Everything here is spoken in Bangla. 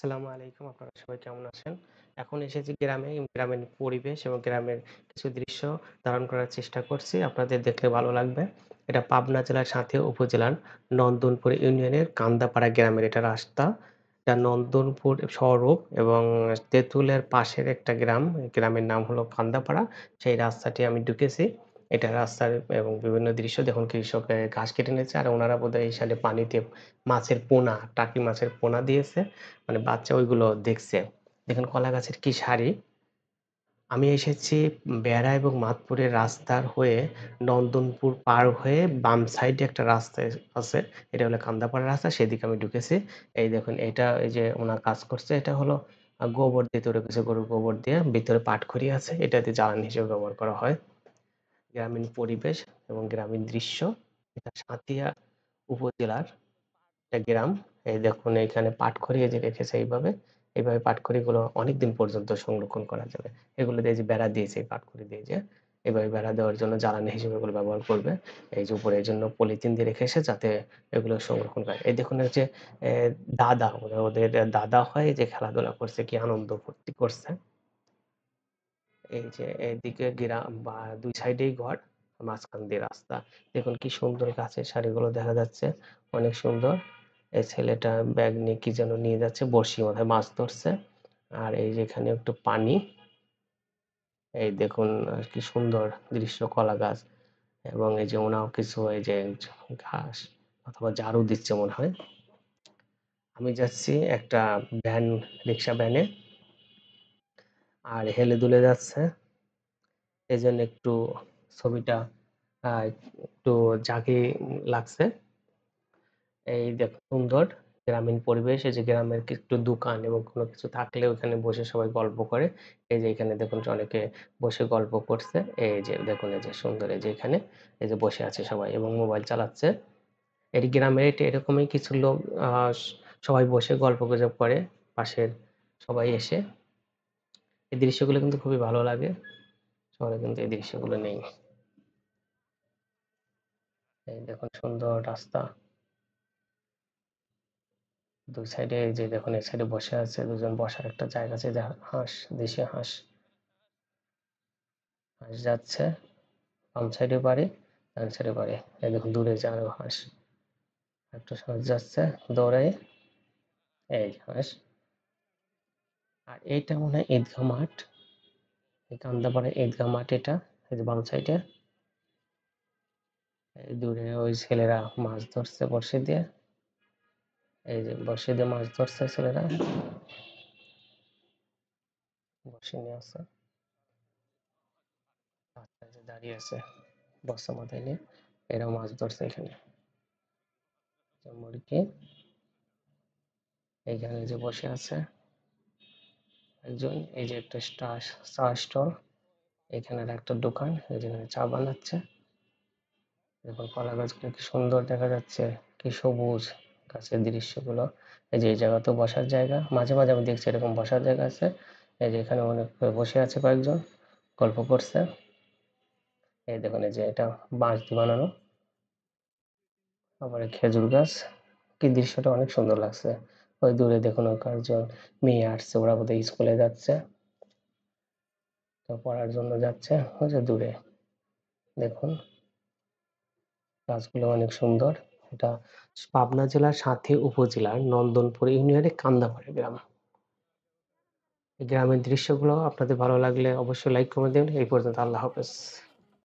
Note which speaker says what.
Speaker 1: আসসালামু আলাইকুম। আপনারা সবাই কেমন আছেন? এখন এসেছি গ্রামে। গ্রামের পরিবেশ এবং গ্রামের কিছু দৃশ্য ধারণ করার চেষ্টা করছি। আপনাদের দেখলে ভালো লাগবে। এটা পাবনা জেলার সাথে উপজেলার নন্দনপুর ইউনিয়নের কান্দাপাড়া গ্রামের এটা রাস্তা। এটা নন্দনপুর সড়ক এবং তেঁতুলের পাশের একটা গ্রাম। গ্রামের নাম হলো কান্দাপাড়া। সেই রাস্তাটি আমি ঢুকেছি। এটা রাস্তার এবং বিভিন্ন দৃশ্য দেখুন কৃষক ঘাস কেটে নিচ্ছে। আর ওনারা বোধহয় এই সাইডে পানিতে মাছের পোনা, টাকি মাছের পোনা দিয়েছে। মানে বাচ্চা ওইগুলো দেখছে। দেখেন কলা গাছের কি সারি। আমি এসেছি বেড়া এবং মাদপুরের রাস্তার হয়ে নন্দনপুর পার হয়ে বাম সাইডে একটা রাস্তা আছে। এটা হলো কান্দাপাড়ার রাস্তা। সেদিকে আমি ঢুকেছি। এই দেখুন এটা এই যে ওনার কাজ করছে এটা হলো গোবর দিয়ে তৈরি করেছে, গরুর গোবর দিয়ে। ভিতরে পাটখড়ি আছে। এটা দিয়ে জ্বালানি হিসেবে ব্যবহার করা হয়। গ্রামীণ পরিবেশ এবং গ্রামীণ দৃশ্য। এটা সাঁথিয়া উপজেলার একটা গ্রাম। এই দেখুন এইখানে পাটখড়ি এই যে রেখেছে এইভাবে। এইভাবে পাটখড়িগুলো অনেকদিন পর্যন্ত সংরক্ষণ করা যাবে। এগুলো দিয়ে যে বেড়া দিয়েছে এই পাটখড়ি দিয়ে যে, এভাবে বেড়া দেওয়ার জন্য জ্বালানি হিসেবে এগুলো ব্যবহার করবে। এই যে উপরে এজন্য পলিথিন দিয়ে রেখেছে যাতে এগুলো সংরক্ষণ করে। এই দেখুন এই যে দাদা ওদের দাদা হয় যে খেলাধুলা করছে, কি আনন্দ ফুর্তি করছে। এই যে এদিকে গ্রাম বা ২ সাইডেই ঘর, মাঝখান দিয়ে রাস্তা। দেখুন কি সুন্দর গাছের সারিগুলো দেখা যাচ্ছে। অনেক সুন্দর। এই ছেলেটা ব্যাগ নিয়ে কি যেন নিয়ে যাচ্ছে। বড়শি মাথায় মাছ ধরছে। আর এই যে এখানে একটু পানি। এই দেখুন কি সুন্দর দৃশ্য, কলা গাছ এবং এই যে ওনাও কিছু এই যে ঘাস অথবা ঝাড়ু দিচ্ছে মনে হয়। আমি যাচ্ছি একটা ভ্যান, রিক্সা ভ্যানে। আর হেলে দুলে যাচ্ছে। এজন্য একটু ছবিটা একটু ঝাঁকি লাগছে। এই দেখুন সুন্দর গ্রামীণ পরিবেশ। এই যে গ্রামের একটু দোকান এবং কোনো কিছু থাকলে ওখানে বসে সবাই গল্প করে। এই যে এখানে দেখুন অনেকে বসে গল্প করছে। এই যে দেখুন এই যে সুন্দর এই যে এখানে এই যে বসে আছে সবাই এবং মোবাইল চালাচ্ছে। এটি গ্রামের এটা এরকমই কিছু লোক সবাই বসে গল্পগুজব করে পাশের সবাই এসে। এই দৃশ্যগুলো কিন্তু খুবই ভালো লাগে। শহরে কিন্তু এই দৃশ্যগুলো নেই। এই দেখুন সুন্দর রাস্তা। ২ সাইডে এই যে দেখুন এই সাইডে বসে আছে দুজন, বসার একটা জায়গা আছে। যে হাঁস, দেশি হাঁস। হাঁস যাচ্ছে। বাম সাইডে বাড়ি, ডান সাইডে বাড়ি। এই দেখুন দূরে যে আরো হাঁস। একটা হাঁস যাচ্ছে দৌড়ায়ে। এই যে হাঁস। আর এইটা মনে হয় ঈদগাহ মাঠ। এই কান্দাপাড়া ঈদগাহ মাঠ এটা। এই যে বাম সাইডে। এই দূরে ওই ছেলেরা মাছ ধরছে বড়শি দিয়ে। এই যে বড়শি দিয়ে মাছ ধরছে ছেলেরা। বড়শি নিয়ে আছে। বাচ্চা যে দাঁড়িয়ে আছে বস্তা মাথায় নিয়ে। এরাও মাছ ধরছে এখানে। মুরগি এইখানে যে বসে আছে একজন। এই যে একটা চা স্টল। এখানে একটা দোকান, এই যেখানে চা বানাচ্ছে। দেখুন কলা গাছগুলো কি সুন্দর দেখা যাচ্ছে, কি সবুজ গাছের দৃশ্যগুলো। এই যে এই জায়গাতেও বসার জায়গা। মাঝে মাঝে আমি দেখছি এরকম বসার জায়গা আছে। এই যে এখানে অনেক বসে আছে কয়েকজন, গল্প করছে। এই দেখুন এই যে এটা বাঁশ দিয়ে বানানো। আবার খেজুর গাছ। কি দৃশ্যটা অনেক সুন্দর লাগছে। ওই দূরে দেখুন ওই কয়েকজন মেয়ে আসছে, ওরা বোধহয় স্কুলে যাচ্ছে, তো পড়ার জন্য যাচ্ছে। ওই যে দূরে দেখুন গাছগুলো অনেক সুন্দর। এটা পাবনা জেলার সাথে উপজেলার নন্দনপুর ইউনিয়নের কান্দাপাড়া গ্রাম। এই গ্রামের দৃশ্যগুলো আপনাদের ভালো লাগলে অবশ্যই লাইক করে দেবেন। এই পর্যন্ত, আল্লাহ হাফেজ।